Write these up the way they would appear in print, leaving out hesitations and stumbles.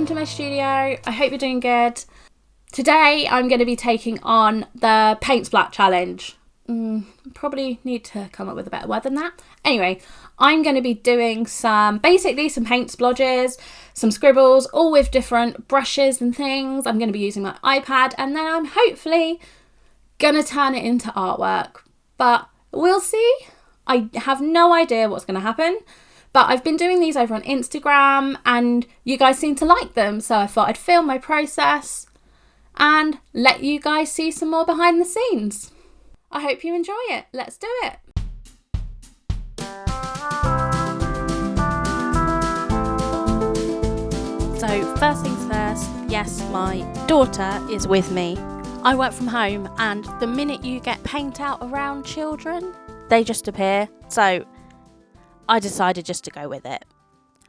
welcome to my studio. I hope you're doing good. Today I'm going to be taking on the paint splat challenge. Probably need to come up with a better word than that. Anyway, I'm going to be doing some paint splodges, some scribbles, all with different brushes and things. I'm going to be using my iPad, and then I'm hopefully going to turn it into artwork. But we'll see. I have no idea what's going to happen. But I've been doing these over on Instagram and you guys seem to like them. So I thought I'd film my process and let you guys see some more behind the scenes. I hope you enjoy it. Let's do it. So first things first, yes, my daughter is with me. I work from home, and the minute you get paint out around children, they just appear. So I decided just to go with it.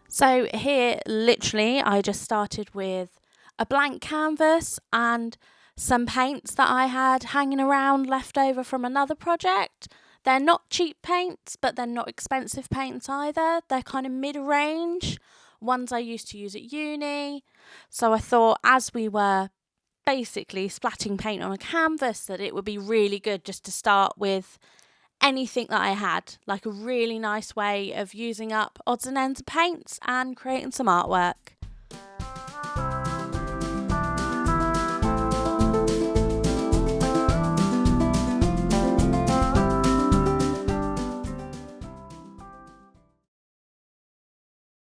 So here, literally, I just started with a blank canvas and some paints that I had hanging around left over from another project. They're not cheap paints, but they're not expensive paints either. They're kind of mid-range, ones I used to use at uni. So I thought, as we were basically splatting paint on a canvas, that it would be really good just to start with anything that I had, like a really nice way of using up odds and ends of paints and creating some artwork.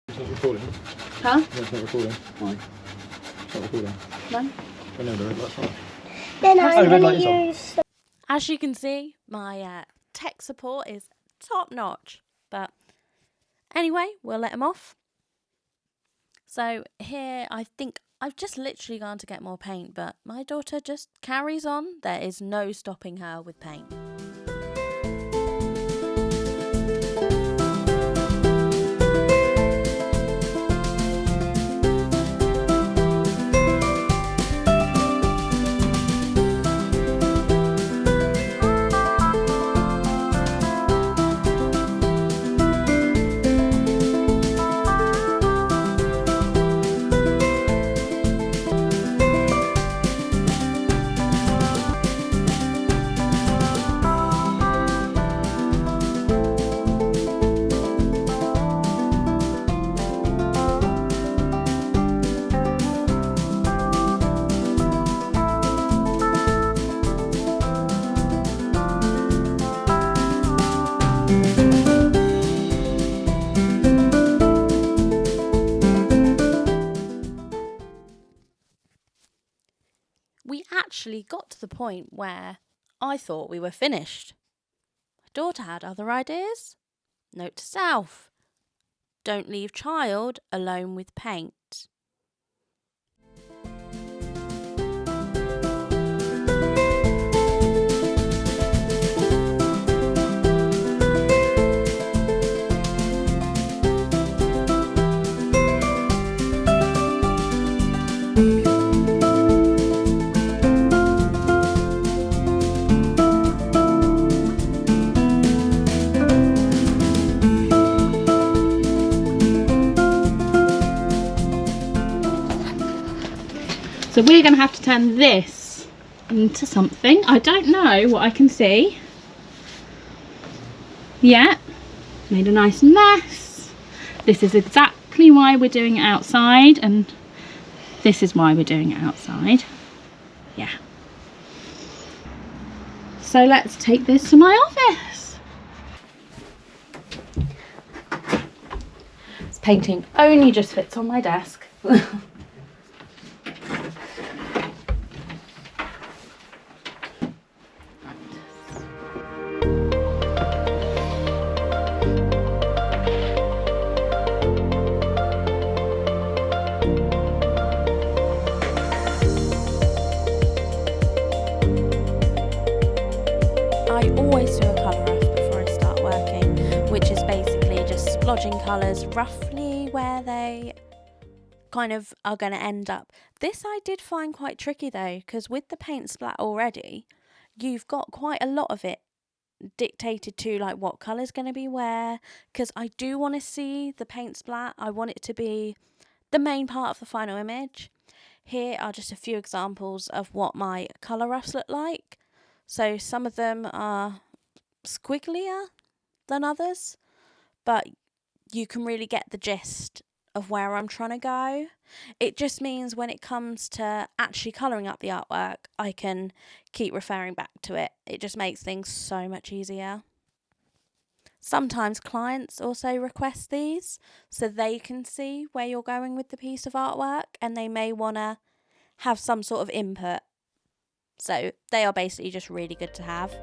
It's not recording. Huh? No, it's not recording. Why? It's not recording. No? Oh, no, the red light's on. Then I'm red going light is to on. use... As you can see, my tech support is top notch. But anyway, we'll let them off. So here, I think I've just literally gone to get more paint, but my daughter just carries on. There is no stopping her with paint. We actually got to the point where I thought we were finished. My daughter had other ideas. Note to self: don't leave child alone with paint. So we're going to have to turn this into something. I don't know what I can see. Yeah, made a nice mess. This is exactly why we're doing it outside, and this is why we're doing it outside. Yeah. So let's take this to my office. This painting only just fits on my desk. I always do a colour off before I start working, which is basically just splodging colours roughly where they kind of are going to end up. This I did find quite tricky though, because with the paint splat already, you've got quite a lot of it dictated to like what colour's going to be where, because I do want to see the paint splat. I want it to be the main part of the final image. Here are just a few examples of what my colour roughs look like. So some of them are squigglier than others, but you can really get the gist of where I'm trying to go. It just means when it comes to actually colouring up the artwork, I can keep referring back to it. It just makes things so much easier. Sometimes clients also request these so they can see where you're going with the piece of artwork, and they may want to have some sort of input. So they are basically just really good to have.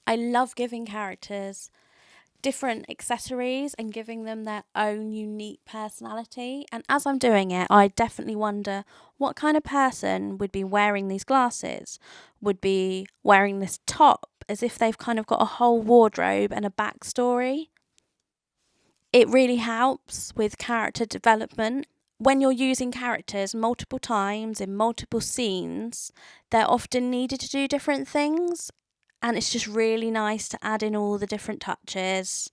I love giving characters different accessories and giving them their own unique personality. And as I'm doing it, I definitely wonder what kind of person would be wearing these glasses, would be wearing this top, as if they've kind of got a whole wardrobe and a backstory. It really helps with character development. When you're using characters multiple times in multiple scenes, they're often needed to do different things. And it's just really nice to add in all the different touches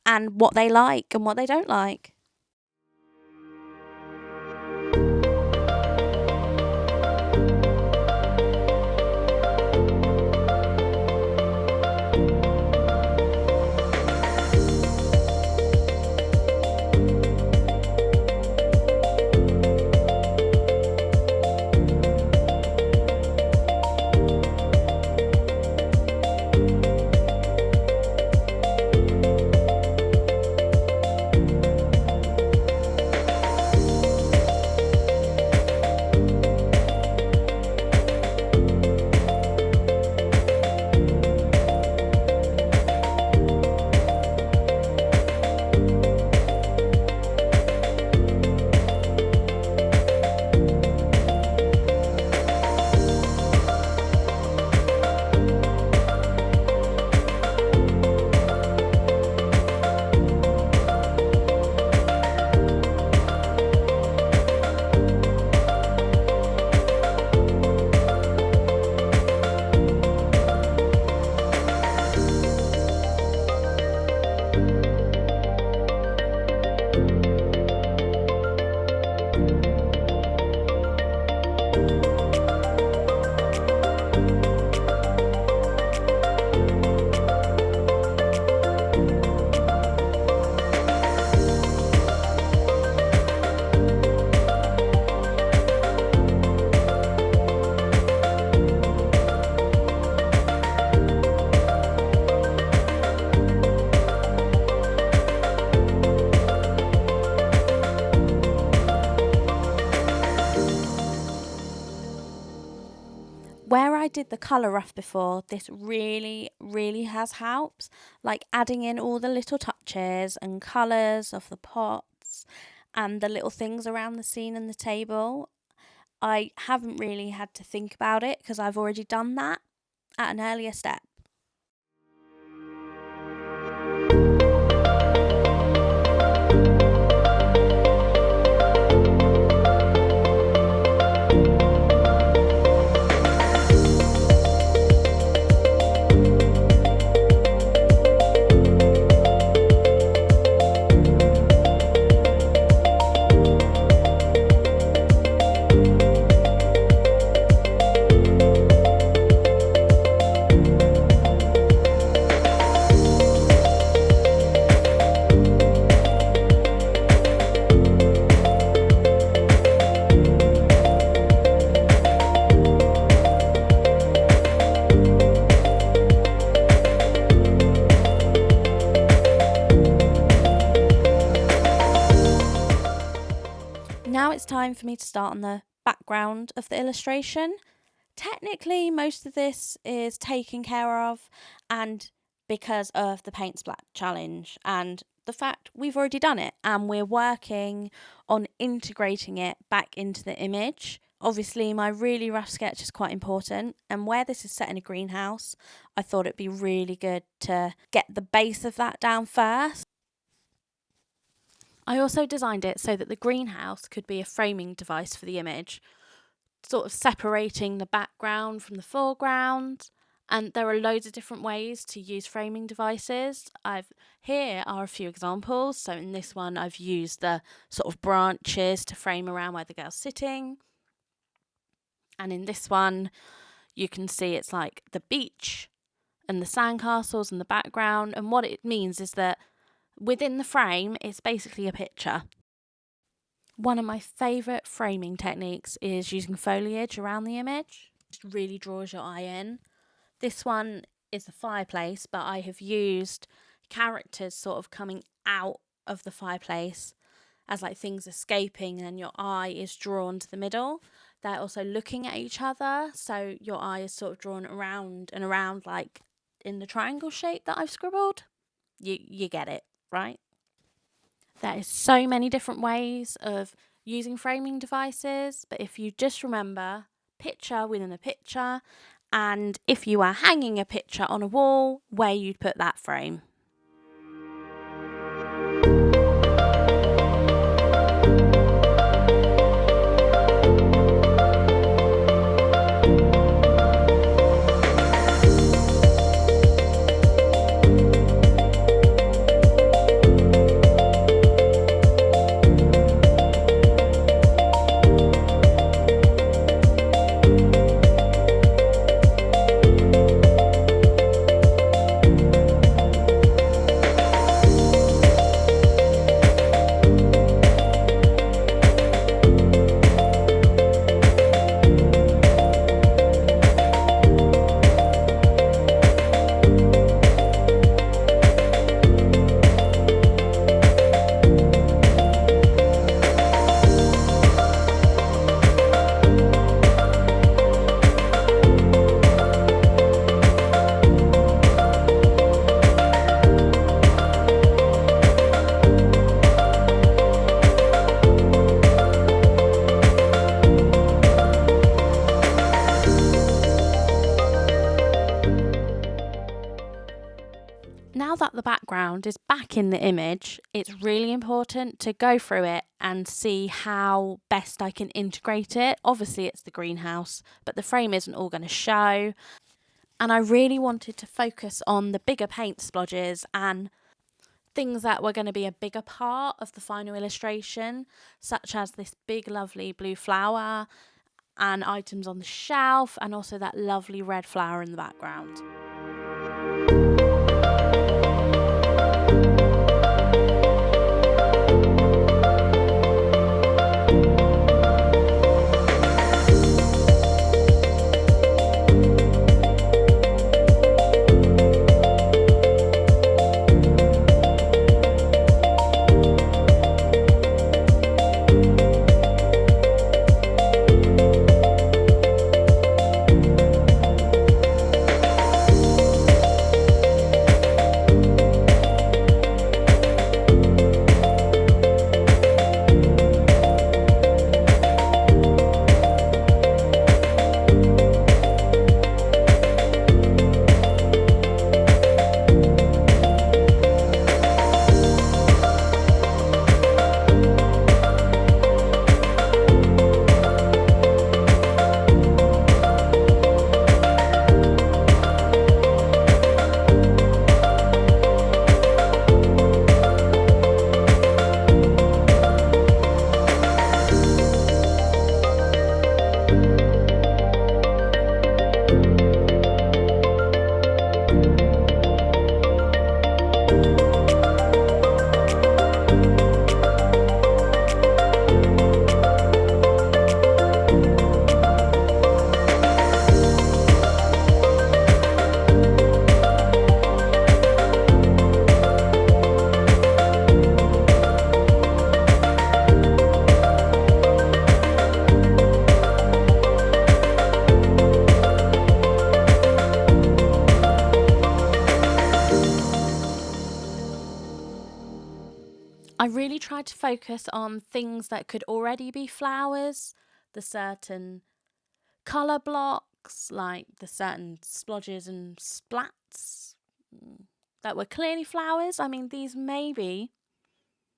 and what they like and what they don't like. Where I did the colour rough before, this really has helped. Like adding in all the little touches and colours of the pots and the little things around the scene and the table. I haven't really had to think about it because I've already done that at an earlier step. Now it's time for me to start on the background of the illustration. Technically, most of this is taken care of, and because of the Paint Splat challenge and the fact we've already done it and we're working on integrating it back into the image. Obviously, my really rough sketch is quite important, and where this is set in a greenhouse, I thought it'd be really good to get the base of that down first. I also designed it so that the greenhouse could be a framing device for the image, sort of separating the background from the foreground. And there are loads of different ways to use framing devices. Here are a few examples. So in this one, I've used the sort of branches to frame around where the girl's sitting. And in this one, you can see it's like the beach and the sandcastles in the background. And what it means is that within the frame, it's basically a picture. One of my favourite framing techniques is using foliage around the image. It really draws your eye in. This one is a fireplace, but I have used characters sort of coming out of the fireplace as like things escaping, and your eye is drawn to the middle. They're also looking at each other, so your eye is sort of drawn around and around, like in the triangle shape that I've scribbled. You get it, right? There is so many different ways of using framing devices, but if you just remember picture within a picture, and if you are hanging a picture on a wall, where you'd put that frame. Now that the background is back in the image, it's really important to go through it and see how best I can integrate it. Obviously, it's the greenhouse, but the frame isn't all going to show. And I really wanted to focus on the bigger paint splodges and things that were going to be a bigger part of the final illustration, such as this big, lovely blue flower and items on the shelf, and also that lovely red flower in the background. really tried to focus on things that could already be flowers, the certain colour blocks, like the certain splodges and splats that were clearly flowers. I mean, these may be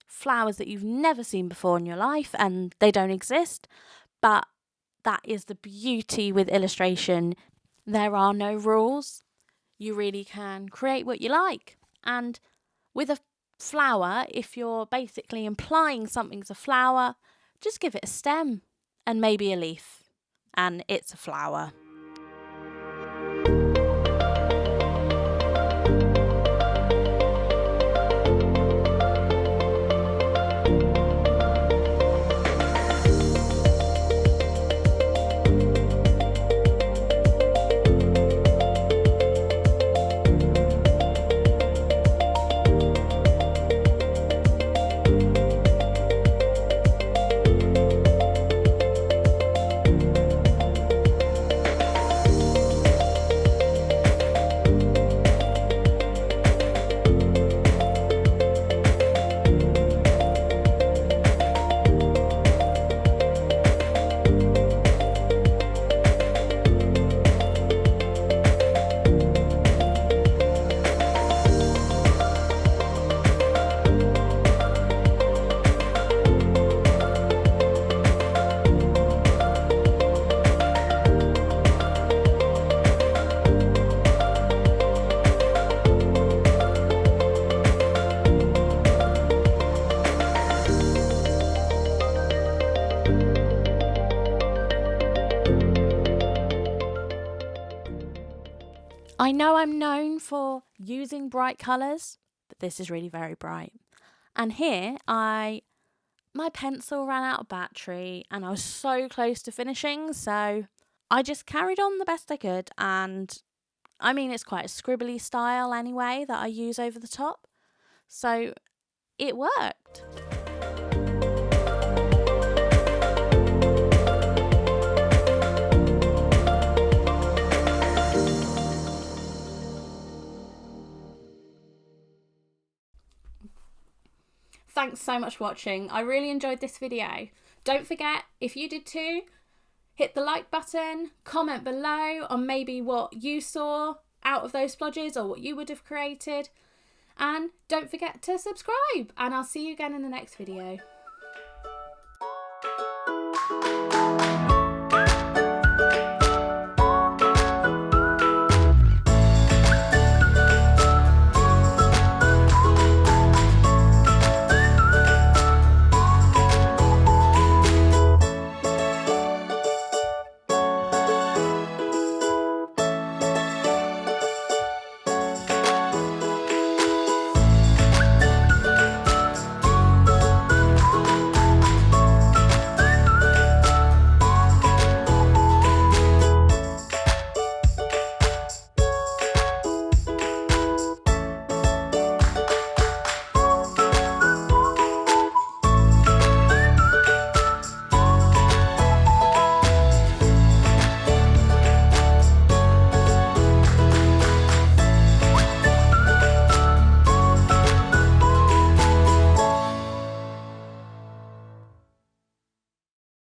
flowers that you've never seen before in your life and they don't exist, but that is the beauty with illustration. There are no rules. You really can create what you like. And with a flower, if you're basically implying something's a flower, just give it a stem and maybe a leaf, and it's a flower. I know I'm known for using bright colours, but this is really very bright. And here my pencil ran out of battery and I was so close to finishing, so I just carried on the best I could. And I mean, it's quite a scribbly style anyway that I use over the top, so it worked. Thanks so much for watching. I really enjoyed this video. Don't forget, if you did too, hit the like button, comment below on maybe what you saw out of those splodges or what you would have created. And don't forget to subscribe, and I'll see you again in the next video.